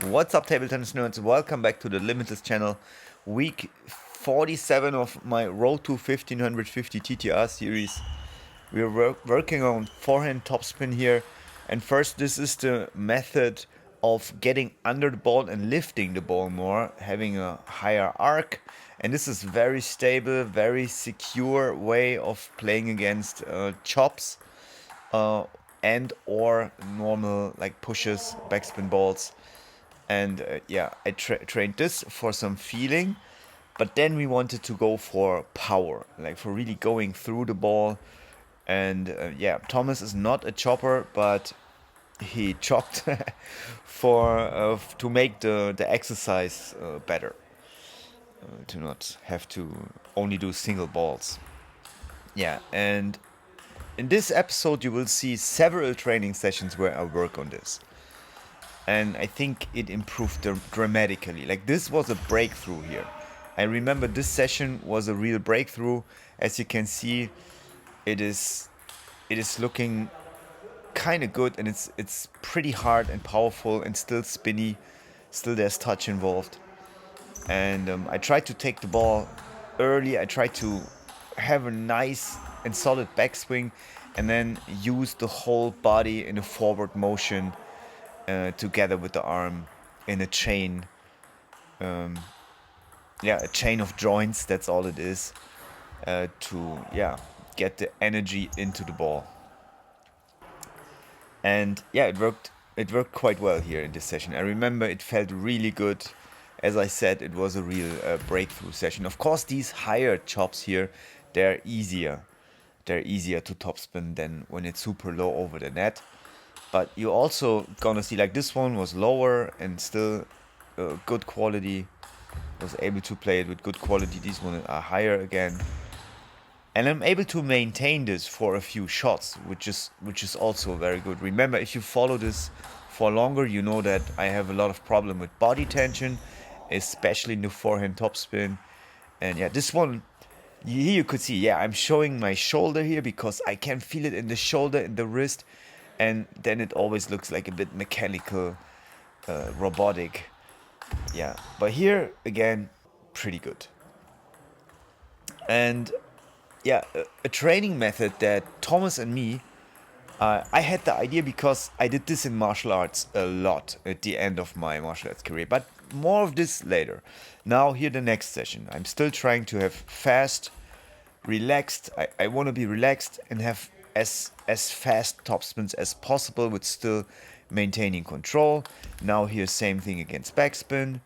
What's up, table tennis nerds? Welcome back to the Limittless channel. Week 47 of my Road to 1550 TTR series. We are working on forehand topspin here. And first, this is the method of getting under the ball and lifting the ball more, having a higher arc. And this is very stable, very secure way of playing against chops uh, and or normal like pushes, backspin balls. And I trained this for some feeling, but then we wanted to go for power, like for really going through the ball. And Thomas is not a chopper, but he chopped for to make the exercise better, to not have to only do single balls. Yeah, and in this episode you will see several training sessions where I work on this. And I think it improved dramatically. Like, this was a breakthrough here. I remember this session was a real breakthrough. As you can see, it is looking kind of good, and it's pretty hard and powerful and still spinny. Still there's touch involved. And I tried to take the ball early. I tried to have a nice and solid backswing, and then use the whole body in a forward motion together with the arm in a chain. A chain of joints, that's all it is, to get the energy into the ball. And it worked quite well here in this session. I remember it felt really good. As I said, it was a real breakthrough session. Of course, these higher chops here, they're easier to topspin than when it's super low over the net. But you're also gonna see, like, this one was lower and still good quality. Was able to play it with good quality. These ones are higher again, and I'm able to maintain this for a few shots, which is also very good. Remember, if you follow this for longer, you know that I have a lot of problem with body tension, especially in the forehand topspin. And this one, here you could see, I'm showing my shoulder here because I can feel it in the shoulder, in the wrist, and then it always looks like a bit mechanical, robotic. But here again, pretty good. And a training method that Thomas and me, I had the idea because I did this in martial arts a lot at the end of my martial arts career, but more of this later. Now here the next session. I'm still trying to have fast, relaxed. I want to be relaxed and have as fast topspins as possible with still maintaining control. Now here, same thing against backspin.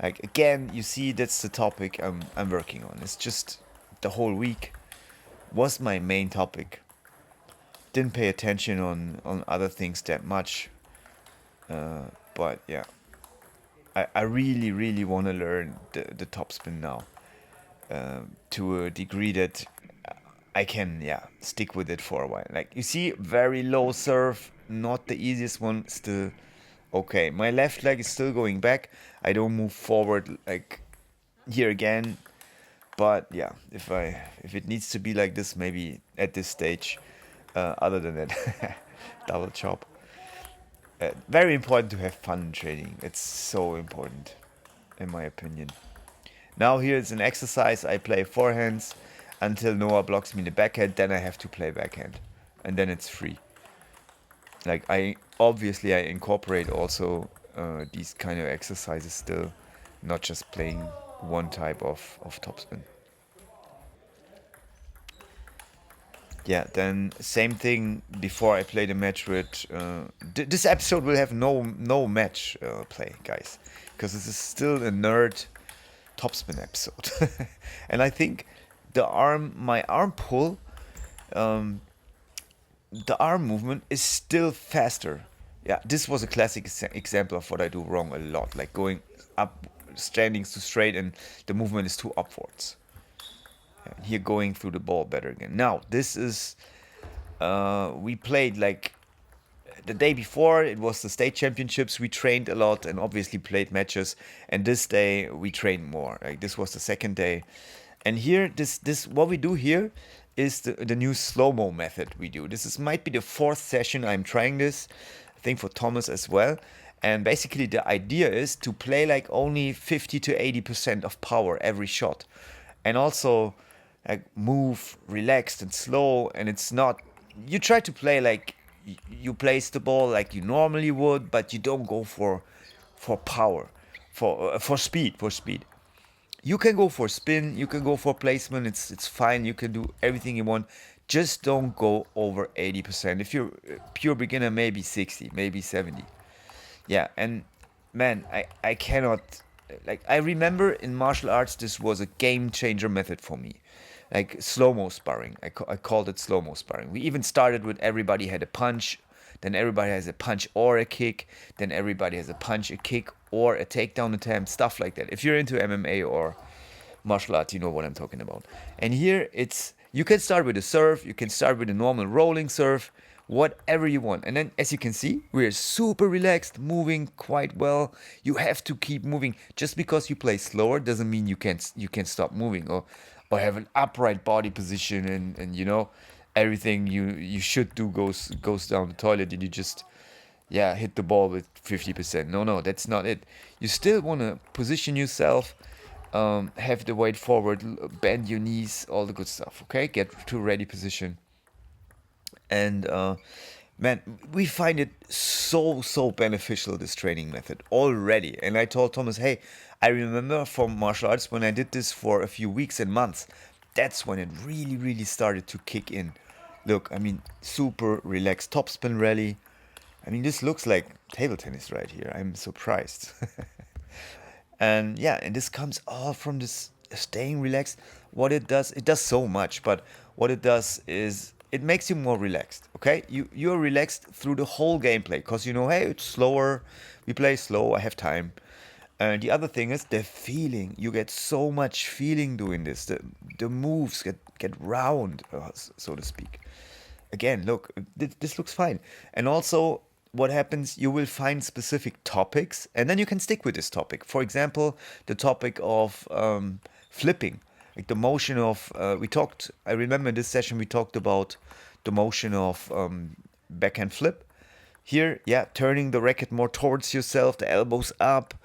Like, again, you see, that's the topic I'm working on. It's just the whole week was my main topic. Didn't pay attention on other things that much. But I really want to learn the topspin now, to a degree that I can stick with it for a while. Like, you see, very low serve, not the easiest one, still okay. My left leg is still going back. I don't move forward like here again. But if it needs to be like this, maybe at this stage, other than that, double chop. Very important to have fun in training. It's so important, in my opinion. Now here it's an exercise. I play forehands until Noah blocks me in the backhand. Then I have to play backhand, and then it's free. Like, I incorporate also these kind of exercises still, not just playing one type of topspin. Then same thing before I play the match with. This episode will have no match play, guys, because this is still a nerd topspin episode. And I think my arm pull, the arm movement is still faster. This was a classic example of what I do wrong a lot, like going up, standing too straight, and the movement is too upwards. Here, going through the ball better again. Now this is we played, like, the day before, it was the state championships. We trained a lot and obviously played matches, and this day we trained more. Like, this was the second day. And here, this what we do here is the new slow-mo method we do. Might be the fourth session I'm trying this, I think, for Thomas as well. And basically the idea is to play like only 50 to 80% of power every shot. And also like move relaxed and slow, and it's not, you try to play like you place the ball like you normally would, but you don't go for power, for speed, for speed. You can go for spin, you can go for placement, it's fine, you can do everything you want. Just don't go over 80%. If you're a pure beginner, maybe 60, maybe 70. Yeah, and man, I cannot, like, I remember in martial arts this was a game changer method for me. Like slow-mo sparring. I called it slow-mo sparring. We even started with everybody had a punch, then everybody has a punch or a kick, then everybody has a punch, a kick, or a takedown attempt, stuff like that. If you're into MMA or martial arts, you know what I'm talking about. And here it's, you can start with a serve, you can start with a normal rolling serve, whatever you want. And then as you can see, we're super relaxed, moving quite well. You have to keep moving. Just because you play slower doesn't mean you can stop moving, or have an upright body position, and you know everything you should do goes down the toilet, and you just, yeah, hit the ball with 50%. No, that's not it. You still want to position yourself, have the weight forward, bend your knees, all the good stuff. Okay, get to a ready position, and man, we find it so beneficial, this training method already. And I told Thomas, hey, I remember from martial arts when I did this for a few weeks and months. That's when it really started to kick in. Look, I mean, super relaxed topspin rally. I mean, this looks like table tennis right here. I'm surprised. And yeah, and this comes all from this staying relaxed. What it does so much, but what it does is it makes you more relaxed. Okay, you're relaxed through the whole gameplay because you know, hey, it's slower. We play slow. I have time. And the other thing is the feeling. You get so much feeling doing this. The moves get round, so to speak. Again, look, this looks fine. And also, what happens, you will find specific topics, and then you can stick with this topic. For example, the topic of flipping, like the motion of, I remember in this session we talked about the motion of backhand flip. Here, yeah, turning the racket more towards yourself, the elbows up,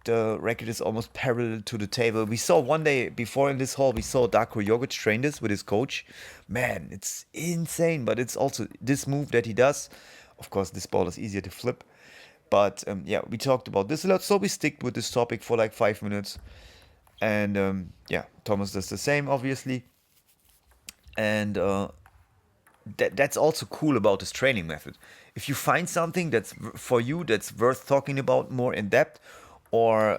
the racket is almost parallel to the table. We saw one day before in this hall, we saw Darko Jogic train this with his coach. Man, it's insane, but it's also this move that he does. Of course, this ball is easier to flip. But yeah, we talked about this a lot, so we stick with this topic for like 5 minutes. And yeah, Thomas does the same, obviously. And that's also cool about this training method. If you find something that's for you that's worth talking about more in depth, or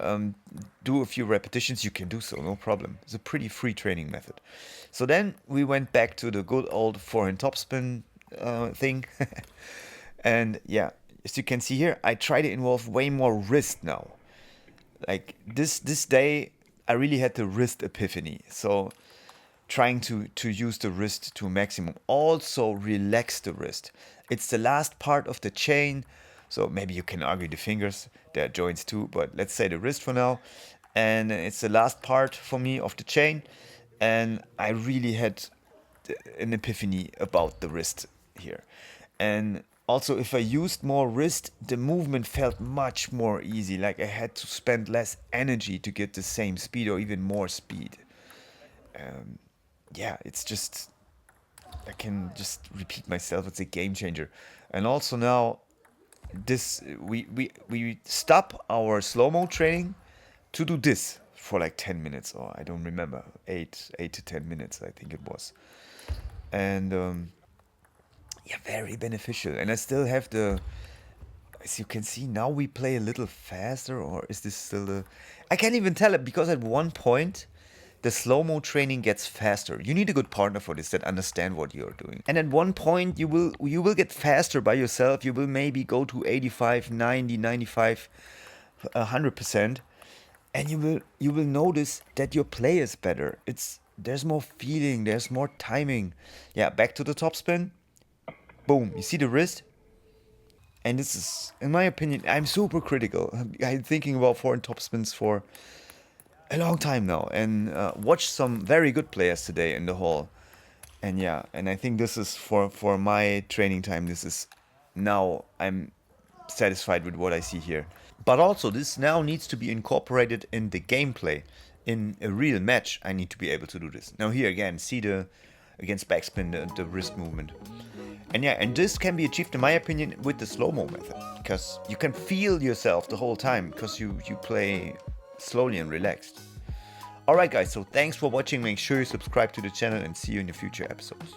do a few repetitions, you can do so, no problem. It's a pretty free training method. So then we went back to the good old forehand topspin thing. And yeah, as you can see here, I try to involve way more wrist now. Like this day, I really had the wrist epiphany. So trying to use the wrist to maximum. Also relax the wrist. It's the last part of the chain. So maybe you can argue the fingers, there are joints too, but let's say the wrist for now. And it's the last part for me of the chain. And I really had an epiphany about the wrist here. And also, if I used more wrist, the movement felt much more easy. Like I had to spend less energy to get the same speed or even more speed. Yeah, it's just, I can just repeat myself. It's a game changer. And also now, this we stop our slow mo training to do this for like 10 minutes, or I don't remember, 8 to 10 minutes I think it was. And yeah, very beneficial. And I still have the, as you can see now, we play a little faster, or is this still the, I can't even tell it, because at one point the slow-mo training gets faster. You need a good partner for this that understand what you're doing. And at one point you will get faster by yourself. You will maybe go to 85, 90, 95, 100%, and you will notice that your play is better. There's more feeling, there's more timing. Yeah, back to the top spin. Boom, you see the wrist? And this is, in my opinion, I'm super critical. I'm thinking about foreign top spins for a long time now, and watched some very good players today in the hall. And yeah, and I think this is for my training time. This is now satisfied with what I see here. But also, this now needs to be incorporated in the gameplay. In a real match, I need to be able to do this. Now here again, see against backspin, the wrist movement. And yeah, and this can be achieved, in my opinion, with the slow-mo method. Because you can feel yourself the whole time, because you play slowly and relaxed. Alright guys, so thanks for watching, make sure you subscribe to the channel and see you in the future episodes.